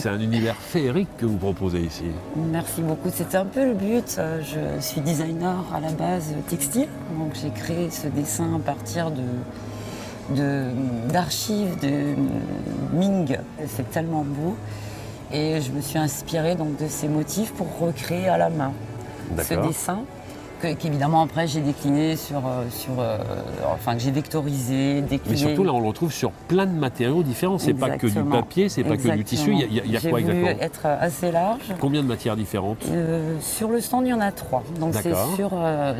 C'est un univers féerique que vous proposez ici. Merci beaucoup. C'était un peu le but. Je suis designer à la base textile. Donc j'ai créé ce dessin à partir d'archives de Ming. C'est tellement beau. Et je me suis inspirée donc, de ces motifs pour recréer à la main ce dessin. Qu'évidemment après j'ai décliné enfin que j'ai vectorisé, décliné. Mais surtout là on le retrouve sur plein de matériaux différents, c'est pas que du papier, c'est pas que du tissu, il y a quoi exactement? J'ai voulu être assez large. Combien de matières différentes? Sur le stand il y en a 3, donc c'est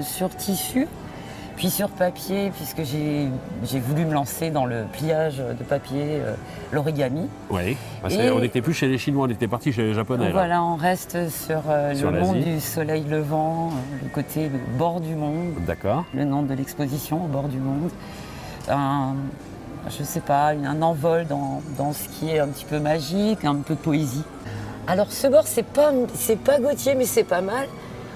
sur tissu, puis sur papier, puisque j'ai voulu me lancer dans le pliage de papier, l'origami. Oui, on n'était plus chez les Chinois, on était parti chez les Japonais. Voilà, on reste sur le monde du soleil levant, le côté le bord du monde. D'accord. Le nom de l'exposition, au bord du monde. Je sais pas, un envol dans ce qui est un petit peu magique, un peu de poésie. Alors ce bord, c'est pas Gautier, mais c'est pas mal.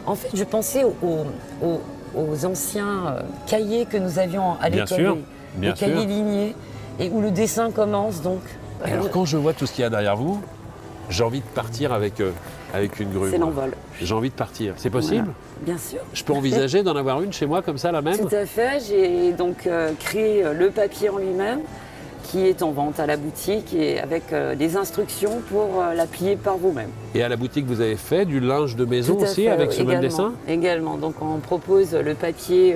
En fait, je pensais aux anciens cahiers que nous avions à l'école, les cahiers lignés, et où le dessin commence donc. Alors quand je vois tout ce qu'il y a derrière vous, j'ai envie de partir avec une grue. C'est l'envol. J'ai envie de partir. C'est possible? Voilà. Bien sûr. Je peux envisager d'en avoir une chez moi comme ça, la même? Tout à fait. J'ai donc créé le papier en lui-même, qui est en vente à la boutique et avec des instructions pour la plier par vous-même. Et à la boutique, vous avez fait du linge de maison aussi avec ce même dessin? Également. Donc on propose le papier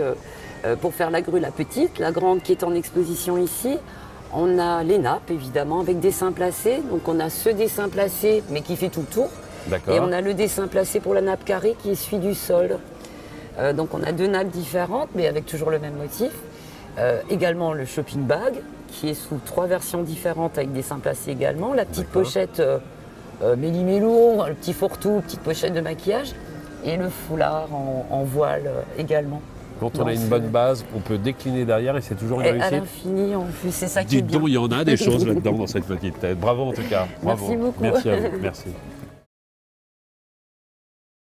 pour faire la grue, la petite, la grande qui est en exposition ici. On a les nappes, évidemment, avec dessin placé. Donc on a ce dessin placé, mais qui fait tout le tour. D'accord. Et on a le dessin placé pour la nappe carrée qui suit du sol. Donc on a 2 nappes différentes, mais avec toujours le même motif. Également le shopping bag, qui est sous 3 versions différentes avec dessin placé également. La petite pochette méli-mélo, le petit fourre-tout, petite pochette de maquillage. Et le foulard en voile également. Quand on a une bonne base, on peut décliner derrière et c'est toujours une réussite. À l'infini, en plus, c'est ça qui est bien. Dites donc, il y en a des choses là-dedans dans cette petite tête. Bravo en tout cas. Bravo. Merci beaucoup. Merci à vous. Merci.